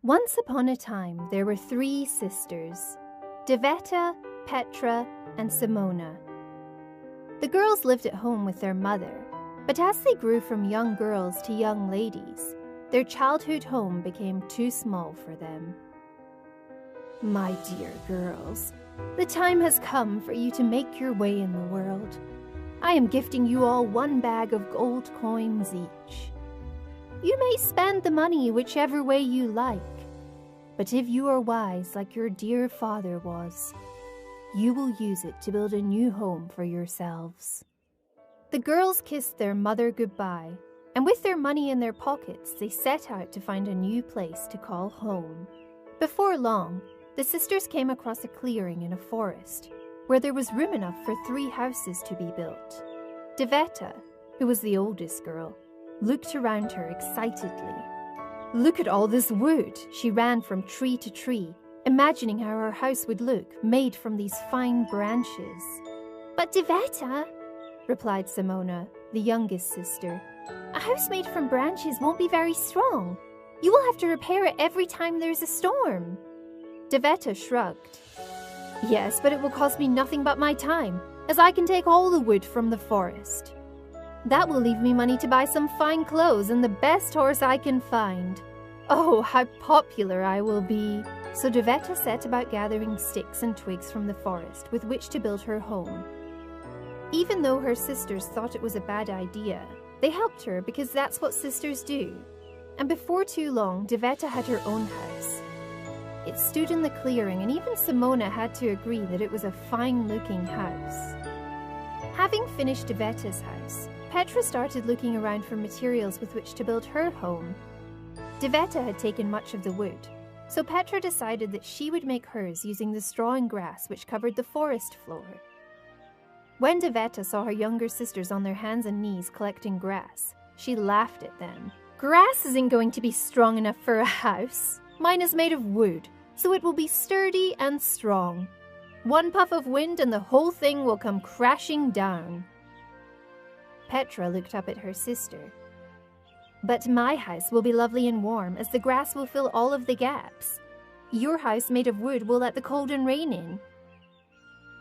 Once upon a time, there were 3 sisters, Deveta, Petra, and Simona. The girls lived at home with their mother, but as they grew from young girls to young ladies, their childhood home became too small for them. My dear girls, the time has come for you to make your way in the world. I am gifting you all 1 bag of gold coins each. You may spend the money whichever way you like, but if you are wise like your dear father was, you will use it to build a new home for yourselves. The girls kissed their mother goodbye, and with their money in their pockets, they set out to find a new place to call home. Before long, the sisters came across a clearing in a forest, where there was room enough for 3 houses to be built. Deveta, who was the oldest girl, looked around her excitedly. Look at all this wood! She ran from tree to tree, imagining how her house would look, made from these fine branches. But Deveta, replied Simona, the youngest sister, a house made from branches won't be very strong. You will have to repair it every time there's a storm. Deveta shrugged. Yes, but it will cost me nothing but my time, as I can take all the wood from the forest. That will leave me money to buy some fine clothes and the best horse I can find. Oh, how popular I will be! So Deveta set about gathering sticks and twigs from the forest with which to build her home. Even though her sisters thought it was a bad idea, they helped her because that's what sisters do. And before too long, Deveta had her own house. It stood in the clearing, and even Simona had to agree that it was a fine-looking house. Having finished Deveta's house, Petra started looking around for materials with which to build her home. Deveta had taken much of the wood, so Petra decided that she would make hers using the straw and grass which covered the forest floor. When Deveta saw her younger sisters on their hands and knees collecting grass, she laughed at them. Grass isn't going to be strong enough for a house. Mine is made of wood, so it will be sturdy and strong. 1 puff of wind and the whole thing will come crashing down. Petra looked up at her sister. But my house will be lovely and warm, as the grass will fill all of the gaps. Your house made of wood will let the cold and rain in.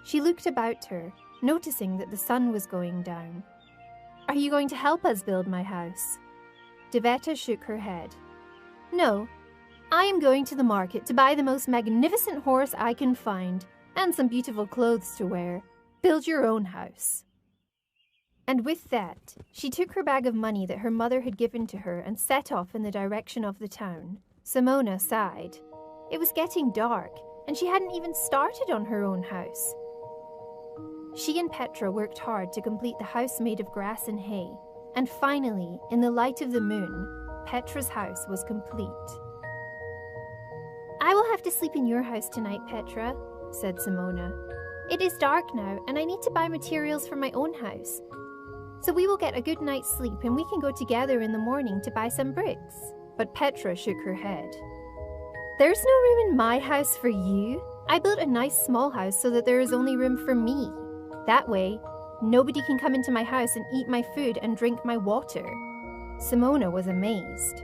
She looked about her, noticing that the sun was going down. Are you going to help us build my house? Deveta shook her head. No, I am going to the market to buy the most magnificent horse I can find, and some beautiful clothes to wear. Build your own house. And with that, she took her bag of money that her mother had given to her and set off in the direction of the town. Simona sighed. It was getting dark, and she hadn't even started on her own house. She and Petra worked hard to complete the house made of grass and hay, and finally, in the light of the moon, Petra's house was complete. I will have to sleep in your house tonight, Petra, said Simona. It is dark now, and I need to buy materials for my own house. So we will get a good night's sleep and we can go together in the morning to buy some bricks. But Petra shook her head. There's no room in my house for you. I built a nice small house so that there is only room for me. That way, nobody can come into my house and eat my food and drink my water. Simona was amazed.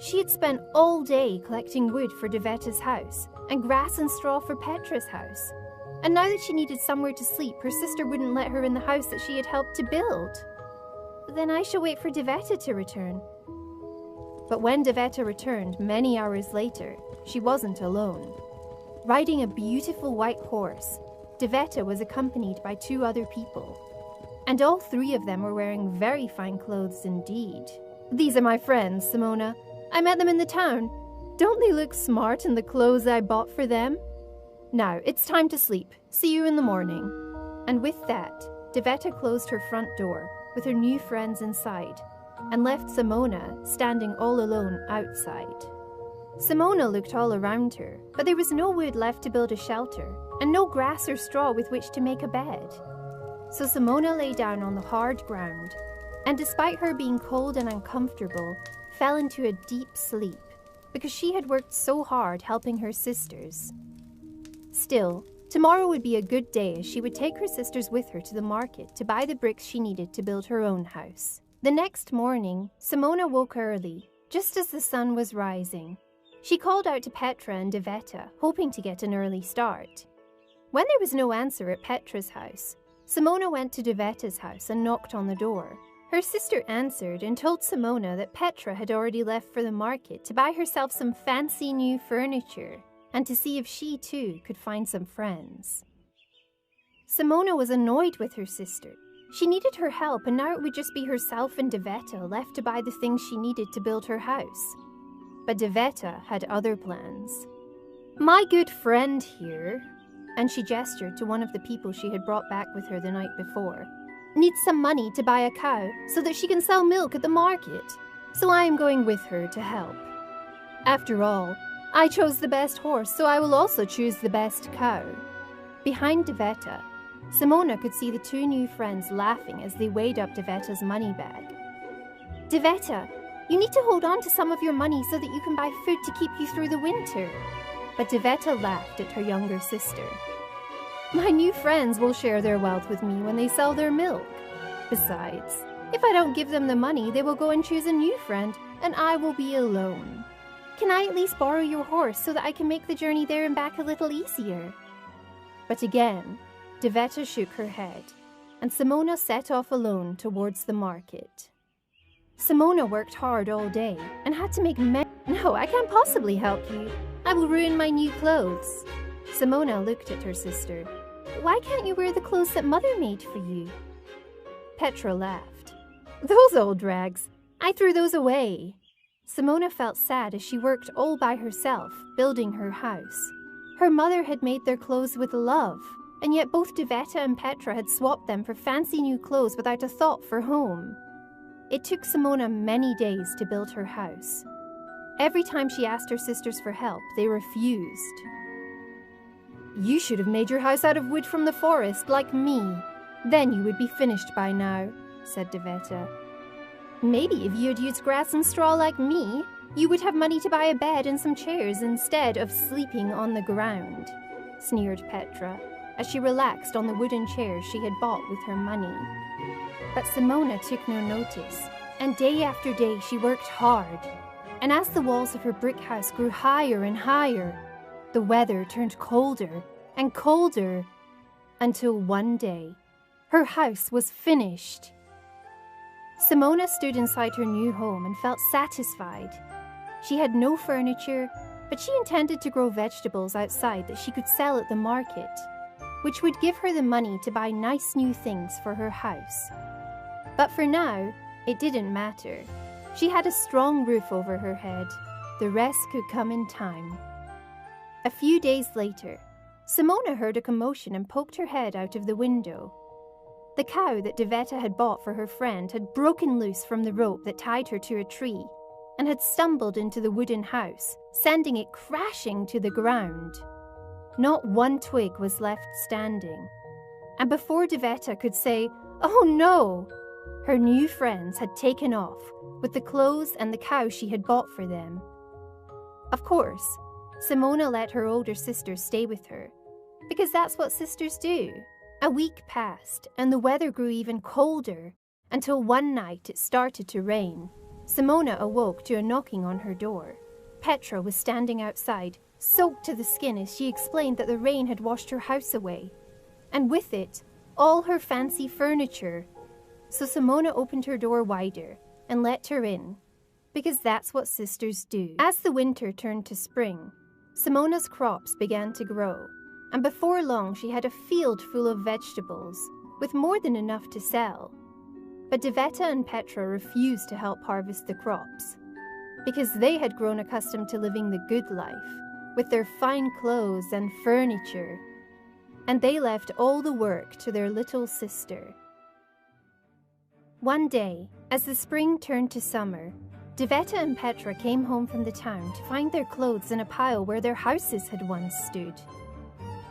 She had spent all day collecting wood for Deveta's house and grass and straw for Petra's house. And now that she needed somewhere to sleep, her sister wouldn't let her in the house that she had helped to build. Then I shall wait for Deveta to return. But when Deveta returned many hours later, she wasn't alone. Riding a beautiful white horse, Deveta was accompanied by 2 other people. And all 3 of them were wearing very fine clothes indeed. These are my friends, Simona. I met them in the town. Don't they look smart in the clothes I bought for them? Now, it's time to sleep. See you in the morning. And with that, Deveta closed her front door, with her new friends inside, and left Simona standing all alone outside. Simona looked all around her, but there was no wood left to build a shelter, and no grass or straw with which to make a bed. So Simona lay down on the hard ground, and despite her being cold and uncomfortable, fell into a deep sleep, because she had worked so hard helping her sisters. Still, tomorrow would be a good day, as she would take her sisters with her to the market to buy the bricks she needed to build her own house. The next morning, Simona woke early, just as the sun was rising. She called out to Petra and Deveta, hoping to get an early start. When there was no answer at Petra's house, Simona went to Deveta's house and knocked on the door. Her sister answered and told Simona that Petra had already left for the market to buy herself some fancy new furniture and to see if she too could find some friends. Simona was annoyed with her sister. She needed her help, and now it would just be herself and Deveta left to buy the things she needed to build her house. But Deveta had other plans. "My good friend here," and she gestured to one of the people she had brought back with her the night before, "needs some money to buy a cow so that she can sell milk at the market, so I am going with her to help. After all, I chose the best horse, so I will also choose the best cow." Behind Deveta, Simona could see the two new friends laughing as they weighed up Deveta's money bag. "Deveta, you need to hold on to some of your money so that you can buy food to keep you through the winter." But Deveta laughed at her younger sister. "My new friends will share their wealth with me when they sell their milk. Besides, if I don't give them the money, they will go and choose a new friend, and I will be alone. Can I at least borrow your horse so that I can make the journey there and back a little easier?" But again, Deveta shook her head, and Simona set off alone towards the market. Simona worked hard all day and had to make "No, I can't possibly help you. I will ruin my new clothes." Simona looked at her sister. "Why can't you wear the clothes that Mother made for you?" Petra laughed. "Those old rags. I threw those away." Simona felt sad as she worked all by herself, building her house. Her mother had made their clothes with love, and yet both Deveta and Petra had swapped them for fancy new clothes without a thought for home. It took Simona many days to build her house. Every time she asked her sisters for help, they refused. "You should have made your house out of wood from the forest, like me. Then you would be finished by now," said Deveta. "Maybe if you had used grass and straw like me, you would have money to buy a bed and some chairs instead of sleeping on the ground," sneered Petra, as she relaxed on the wooden chairs she had bought with her money. But Simona took no notice, and day after day she worked hard. And as the walls of her brick house grew higher and higher, the weather turned colder and colder, until one day, her house was finished. Simona stood inside her new home and felt satisfied. She had no furniture, but she intended to grow vegetables outside that she could sell at the market, which would give her the money to buy nice new things for her house. But for now, it didn't matter. She had a strong roof over her head. The rest could come in time. A few days later, Simona heard a commotion and poked her head out of the window. The cow that Deveta had bought for her friend had broken loose from the rope that tied her to a tree and had stumbled into the wooden house, sending it crashing to the ground. Not one twig was left standing. And before Deveta could say, "Oh no!" her new friends had taken off with the clothes and the cow she had bought for them. Of course, Simona let her older sister stay with her, because that's what sisters do. A week passed, and the weather grew even colder, until one night it started to rain. Simona awoke to a knocking on her door. Petra was standing outside, soaked to the skin as she explained that the rain had washed her house away, and with it, all her fancy furniture. So Simona opened her door wider and let her in, because that's what sisters do. As the winter turned to spring, Simona's crops began to grow, and before long she had a field full of vegetables, with more than enough to sell. But Deveta and Petra refused to help harvest the crops, because they had grown accustomed to living the good life, with their fine clothes and furniture, and they left all the work to their little sister. One day, as the spring turned to summer, Deveta and Petra came home from the town to find their clothes in a pile where their houses had once stood.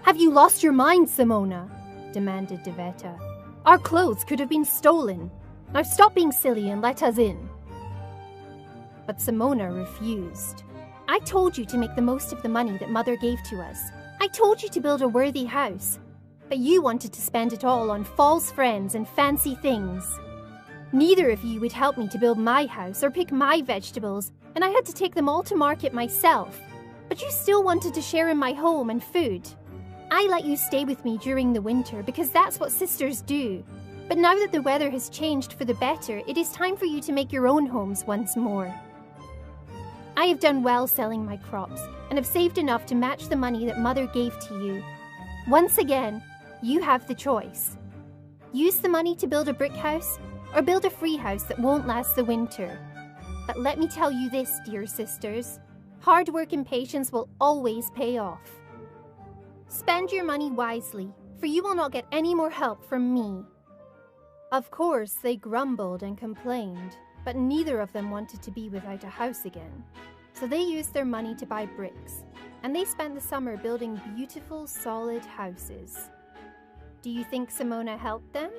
"Have you lost your mind, Simona?" demanded Deveta. "Our clothes could have been stolen. Now stop being silly and let us in." But Simona refused. "I told you to make the most of the money that Mother gave to us. I told you to build a worthy house. But you wanted to spend it all on false friends and fancy things. Neither of you would help me to build my house or pick my vegetables, and I had to take them all to market myself. But you still wanted to share in my home and food. I let you stay with me during the winter because that's what sisters do. But now that the weather has changed for the better, it is time for you to make your own homes once more. I have done well selling my crops and have saved enough to match the money that Mother gave to you. Once again, you have the choice. Use the money to build a brick house or build a free house that won't last the winter. But let me tell you this, dear sisters. Hard work and patience will always pay off. Spend your money wisely, for you will not get any more help from me. Of course, they grumbled and complained, but neither of them wanted to be without a house again. So they used their money to buy bricks, and they spent the summer building beautiful, solid houses. Do you think Simona helped them?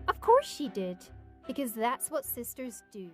Of course she did, because that's what sisters do.